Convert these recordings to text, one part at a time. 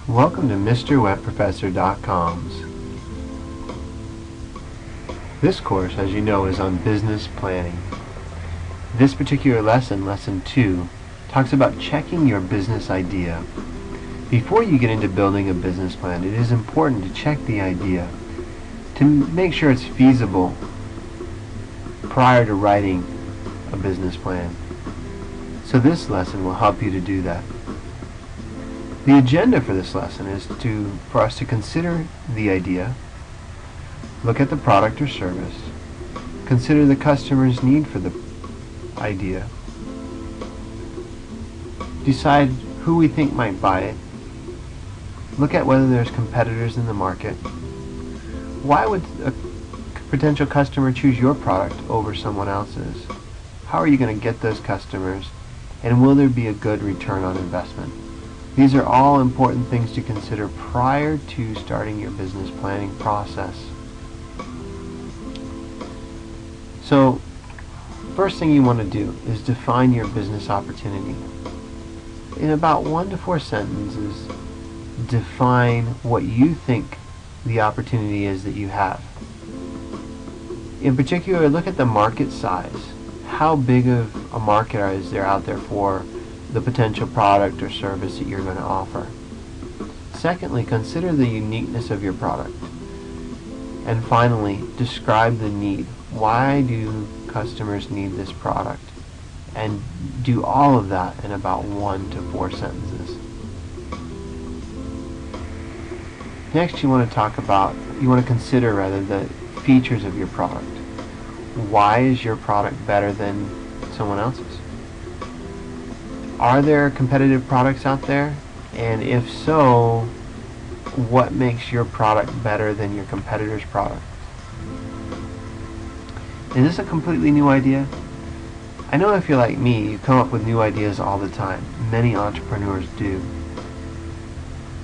Welcome to MrWebProfessor.com's. This course, as you know, is on business planning. This particular lesson, Lesson 2, talks about checking your business idea. Before you get into building a business plan, it is important to check the idea to make sure it's feasible prior to writing a business plan. So this lesson will help you to do that. The agenda for this lesson is for us to consider the idea, look at the product or service, consider the customer's need for the idea, decide who we think might buy it, look at whether there's competitors in the market. Why would a potential customer choose your product over someone else's? How are you going to get those customers, and will there be a good return on investment? These are all important things to consider prior to starting your business planning process. So, first thing you want to do is define your business opportunity. In about 1 to 4 sentences, define what you think the opportunity is that you have. In particular, look at the market size. How big of a market is there out there for the potential product or service that you're going to offer? Secondly, consider the uniqueness of your product. And finally, describe the need. Why do customers need this product? And do all of that in about 1 to 4 sentences. Next, you want to consider the features of your product. Why is your product better than someone else's? Are there competitive products out there? And if so, what makes your product better than your competitor's product? Is this a completely new idea? I know if you're like me, you come up with new ideas all the time. Many entrepreneurs do.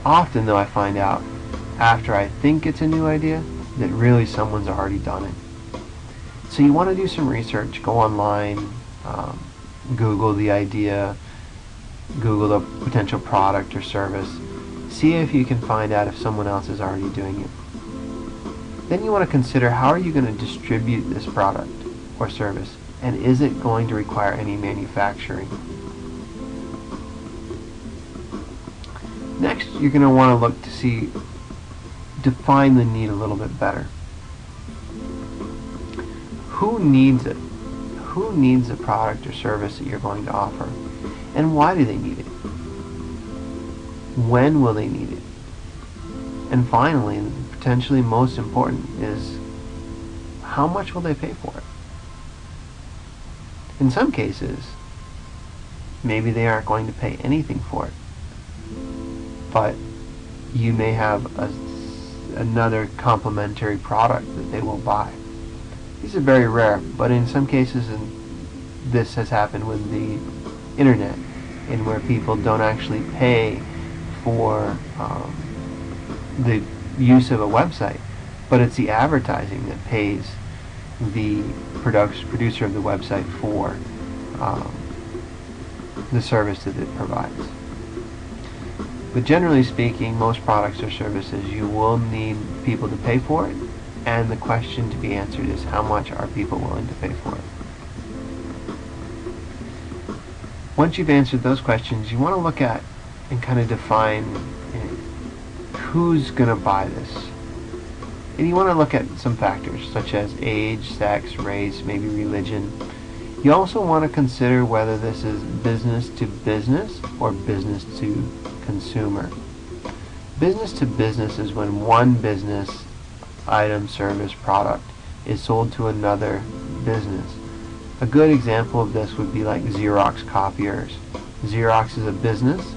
Often, though, I find out after I think it's a new idea that really someone's already done it. So you want to do some research. Go online, Google the idea, Google the potential product or service. See if you can find out if someone else is already doing it. Then you want to consider, how are you going to distribute this product or service, and is it going to require any manufacturing? Next, you're going to want to look to define the need a little bit better. Who needs it? Who needs the product or service that you're going to offer? And why do they need it? When will they need it? And finally, and potentially most important, is how much will they pay for it? In some cases, maybe they aren't going to pay anything for it, but you may have another complementary product that they will buy. These are very rare, but in some cases, this has happened with the internet, in where people don't actually pay for the use of a website, but it's the advertising that pays the producer of the website for the service that it provides. But generally speaking, most products or services, you will need people to pay for it, and the question to be answered is, how much are people willing to pay for it? Once you've answered those questions, you want to look at and kind of define who's going to buy this. And you want to look at some factors such as age, sex, race, maybe religion. You also want to consider whether this is business to business or business to consumer. Business to business is when one business item, service, product is sold to another business. A good example of this would be like Xerox copiers. Xerox is a business,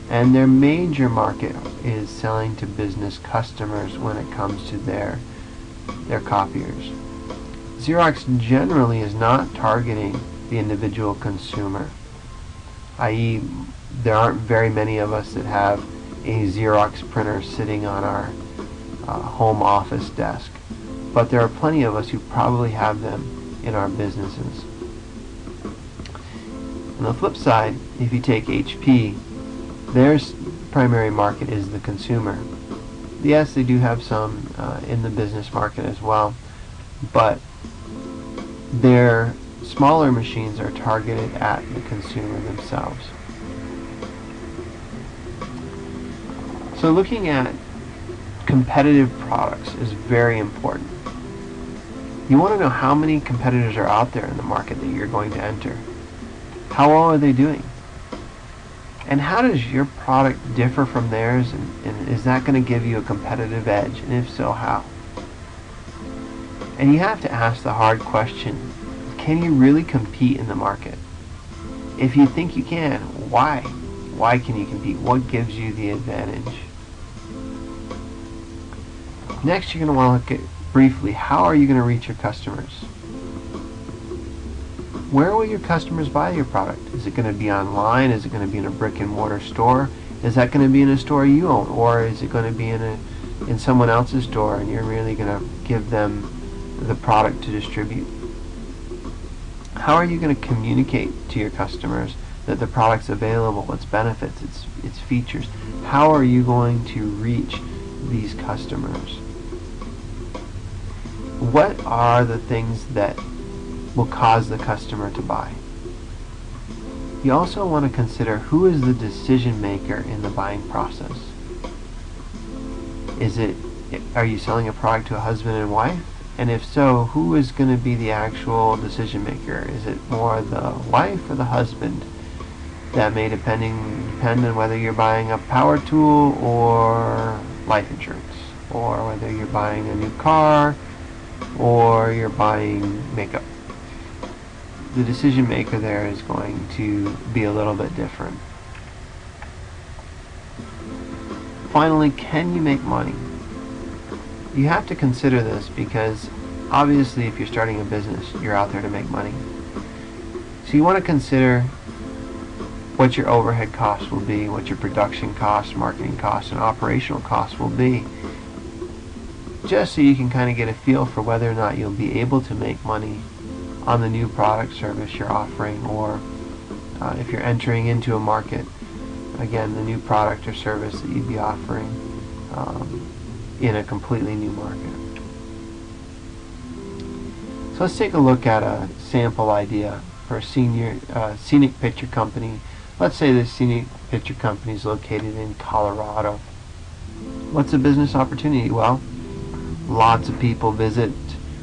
and their major market is selling to business customers when it comes to their copiers. Xerox generally is not targeting the individual consumer, i.e., there aren't very many of us that have a Xerox printer sitting on our home office desk, but there are plenty of us who probably have them in our businesses. On the flip side, if you take HP, primary market is the consumer. Yes, they do have some in the business market as well, but their smaller machines are targeted at the consumer themselves. So looking at competitive products is very important. You want to know how many competitors are out there in the market that you're going to enter. How well are they doing? And how does your product differ from theirs, and is that going to give you a competitive edge? And if so, how? And you have to ask the hard question, can you really compete in the market? If you think you can, why? Why can you compete? What gives you the advantage? Next, you're going to want to look at briefly, how are you going to reach your customers? Where will your customers buy your product? Is it going to be online? Is it going to be in a brick and mortar store? Is that going to be in a store you own? Or is it going to be in someone else's store and you're really going to give them the product to distribute? How are you going to communicate to your customers that the product's available, its benefits, its features? How are you going to reach these customers? What are the things that will cause the customer to buy? You also want to consider, who is the decision maker in the buying process? Are you selling a product to a husband and wife? And if so, who is going to be the actual decision maker? Is it more the wife or the husband? That may depend on whether you're buying a power tool or life insurance, or whether you're buying a new car or you're buying makeup. The decision maker there is going to be a little bit different. Finally, can you make money? You have to consider this because obviously if you're starting a business, you're out there to make money. So you want to consider what your overhead costs will be, what your production costs, marketing costs, and operational costs will be, just so you can kind of get a feel for whether or not you'll be able to make money on the new product service you're offering, or if you're entering into a market, again, the new product or service that you'd be offering in a completely new market. So let's take a look at a sample idea for a scenic picture company. Let's say this scenic picture company is located in Colorado. What's a business opportunity? Well, lots of people visit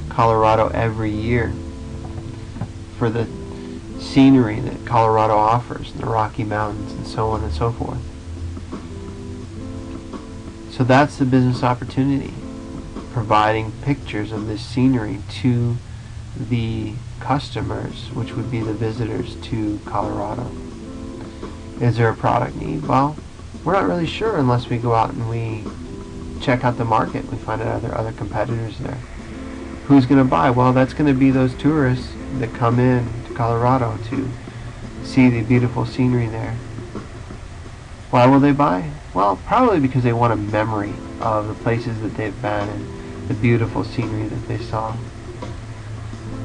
Colorado every year for the scenery that Colorado offers, the Rocky Mountains and so on and so forth. So that's the business opportunity, providing pictures of this scenery to the customers, which would be the visitors to Colorado. Is there a product need? Well, we're not really sure unless we go out and we check out the market. We find out there are other competitors there. Who's going to buy? Well, that's going to be those tourists that come in to Colorado to see the beautiful scenery there. Why will they buy? Well, probably because they want a memory of the places that they've been and the beautiful scenery that they saw.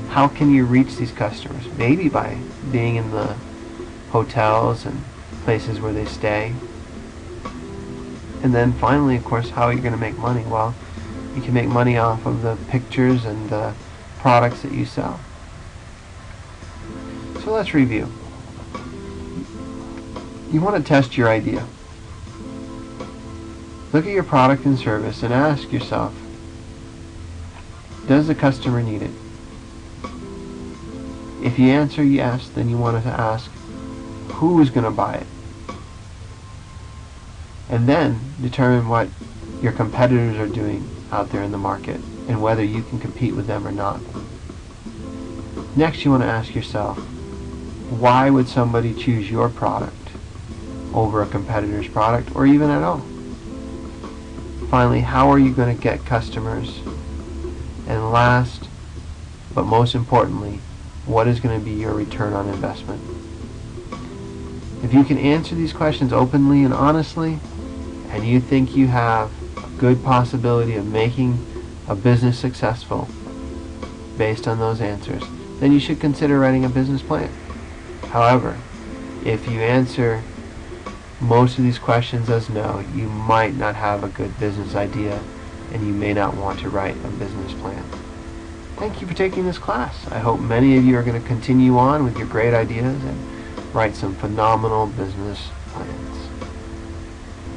How can you reach these customers? Maybe by being in the hotels and places where they stay. And then finally, of course, how are you going to make money? Well, you can make money off of the pictures and the products that you sell. So let's review. You want to test your idea. Look at your product and service and ask yourself, does the customer need it? If you answer yes, then you want to ask, who is going to buy it? And then determine what your competitors are doing out there in the market and whether you can compete with them or not. Next, you want to ask yourself, why would somebody choose your product over a competitor's product, or even at all? Finally, how are you going to get customers? And last, but most importantly, what is going to be your return on investment? If you can answer these questions openly and honestly, and you think you have a good possibility of making a business successful based on those answers, then you should consider writing a business plan. However, if you answer most of these questions as no, you might not have a good business idea and you may not want to write a business plan. Thank you for taking this class. I hope many of you are going to continue on with your great ideas and write some phenomenal business plans.